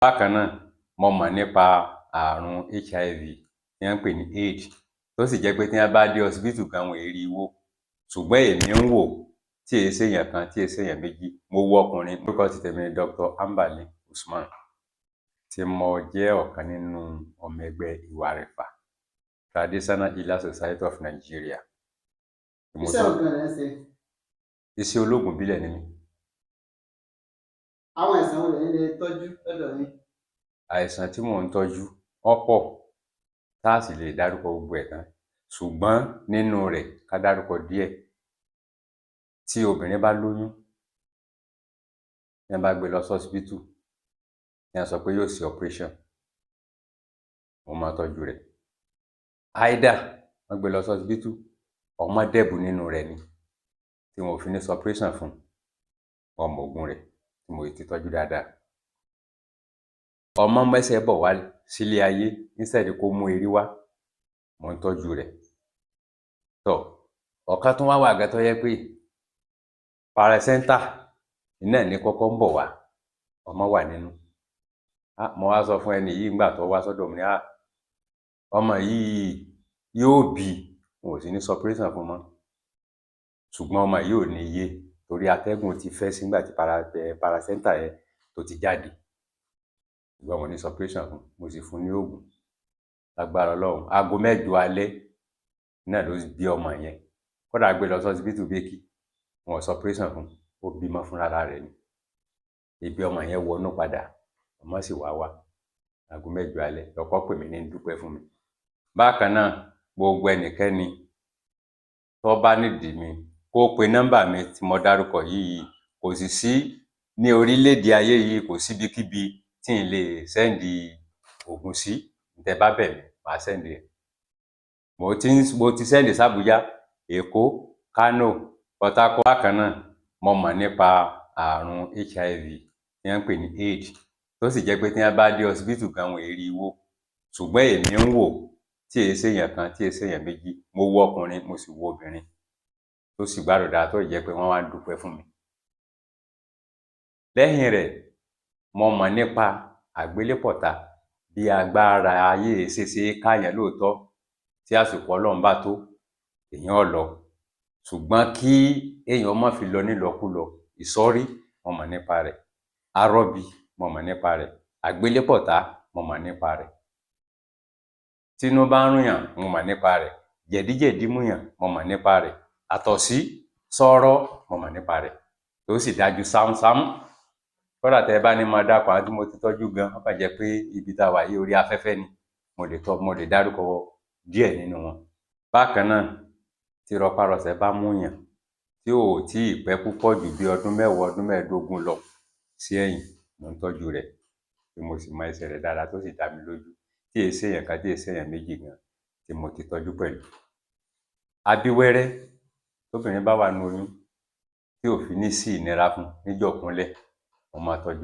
Bákan náà, mo mọ̀ nípa àrùn HIV tí wọ́n ń pè ní AIDS, tó sì jẹ́ pé tí wọ́n bá dé hospital gan wọn èrí wò, ṣùgbọ́n èmi ń wò tí èé ṣèyàn kan tí èé ṣèyàn méjì. Mo wo ọkùnrin, orúkọ ti tèmi ni Dr. Ambali Usman, tí mo jẹ́ ọ̀kan nínú ọmọ ẹgbẹ́ Ìwà-Rẹ̀fà Traditional Healer Society of Nigeria. Iṣẹ́ wo gan-an lẹ̀ ń ṣe? Iṣẹ́ olóògùn ìbílẹ̀ ni mí. Àwọn àìsàn wo lẹ̀yin lè tọ́jú lọ́dọ̀ yín? Àìsàn tí mò ń tọ́jú ọ̀pọ̀ tá a sì lè dárúkọ gbogbo ẹ̀ tán, ṣùgbọ́n nínú rẹ̀ ká dárúkọ díẹ̀. Tí obìnrin bá lóyún, tí wọ́n bá gbé lọ sí hospital, tí wọ́n sọ pé yóò ṣe operation, mo máa tọ́jú rẹ̀. Either wọ́n gbé lọ sí hospital, ọmọ dẹ̀bù nínú rẹ̀ ni, tí wọn ò fi ní ṣe operation fún, ọmọ ògùn rẹ̀ tí mo ti tọ́jú dáadáa. Ọmọ mẹ́sẹ̀ bọ̀ wá sílé ayé instead kó mú erí wá, mo ń tọ́jú rẹ̀. Tọ́, ọ̀kan tún wá wà gan tó yẹ pé placenta náà ní kọ́kọ́ ń bọ̀ wá, ọmọ wà nínú. Mo wá sọ fún ẹni yìí nígbà tó wá sọ́dọ̀ mi, ọmọ yìí yóò bí, wọn ò sì ní ṣe operation fún mọ́, ṣùgbọ́n ọmọ yìí ò ní yé torí atẹ́gùn ti fẹ́ sí nígbà tí placenta yẹn tó ti jáde, ṣùgbọ́n mo ní ṣe operation fún, mo sì fún ní oògùn. Lágbára Ọlọ́run, aago 8 alẹ́ náà ló bí ọmọ yẹn. Kódà gbé lọ sí hospital Bẹ́kì, wọn ò ṣe operation fún, ó bímọ fúnra rẹ̀ ni. Ibi ọmọ yẹn wọnú padà, ọmọ sì wá aago 8 alẹ́ lọ́kọ́ pè mí ní dúpẹ́ fún mi. Bákan náà, gbogbo ẹnikẹ́ni tó bá nídìí mi kó pe nọ́mbà mi tí mo dárúkọ yìí. Kò sì sí ní orílẹ̀-èdè ayé yìí, kò síbikíbi tí n lè sẹ́ndì oògùn sí. Tẹ́ bá bẹ̀ mí, màá sẹ́ndì ẹ̀. Mo ti sẹ́ndì sí Abuja, Èkó, Kano, Port Harcourt. Bákan náà, mo mọ̀ nípa àrùn HIV tí wọ́n ń pè ní AIDS, tó sì jẹ́ pé tí wọ́n bá dé hospital gan wọn èrí wò, ṣùgbọ́n èmi ń wò tí èé ṣèyàn kan tí èé ṣèyàn méjì. Mo wo ọkùnrin, mo sì wo obìnrin tó sì gbádùn dáadáa, tó jẹ́ pé wọ́n wá ń dúpẹ́ fún mi. Lẹ́yìn rẹ̀, mo mọ̀ nípa àgbélépọ̀tà, bí agbára ayé ṣe káyàn lóòótọ́, tí àsìkò Ọlọ́run bá tó, èèyàn ó lọ. Ṣùgbọ́n kí èèyàn má fi lọ nílọkulọ. Ìsọ́rí, mo mọ̀ nípa rẹ̀. Arọ́bí, mo mọ̀ nípa rẹ̀. Àgbélépọ̀tà, mo mọ̀ nípa rẹ̀. Tínú bá ń rùnyàn, mo mọ̀ nípa rẹ̀. Jẹ̀díjẹ̀dí múyàn, mo mọ̀ nípa rẹ̀. Àtọ̀sí, sọ́rọ́, mo mọ̀ nípa rẹ̀. Tó sì dájú sámúsámú. Kódà tẹ́ bá ní máa dákọ̀ àwọn tí mo ti tọ́jú gan, ó kàn jẹ́ pé ibi tá a wà yìí orí afẹ́fẹ́ ni, mo lè dárúkọ díẹ̀ nínú wọn. Bákan náà, tí rọpárọsẹ̀ bá múyàn tí ò tí ì pẹ́ púpọ̀ jù bí ọdún 10, ọdún 15 lọ sí ẹ̀yìn, mo ń tọ́jú rẹ̀, tí mo sì mọ ẹsẹ̀ rẹ̀ dáadáa, tó sì dá mi lójú, tí èé ṣèyàn kan tí èé ṣèyàn méjì gan tí mo ti tọ́jú pẹ̀lú. Abíwẹ́rẹ́ tóbìnrin bá wà nínú oyún tí ò fi ní sí ìnira fún níjọ́ kúnlẹ̀, mo máa tọ́jú.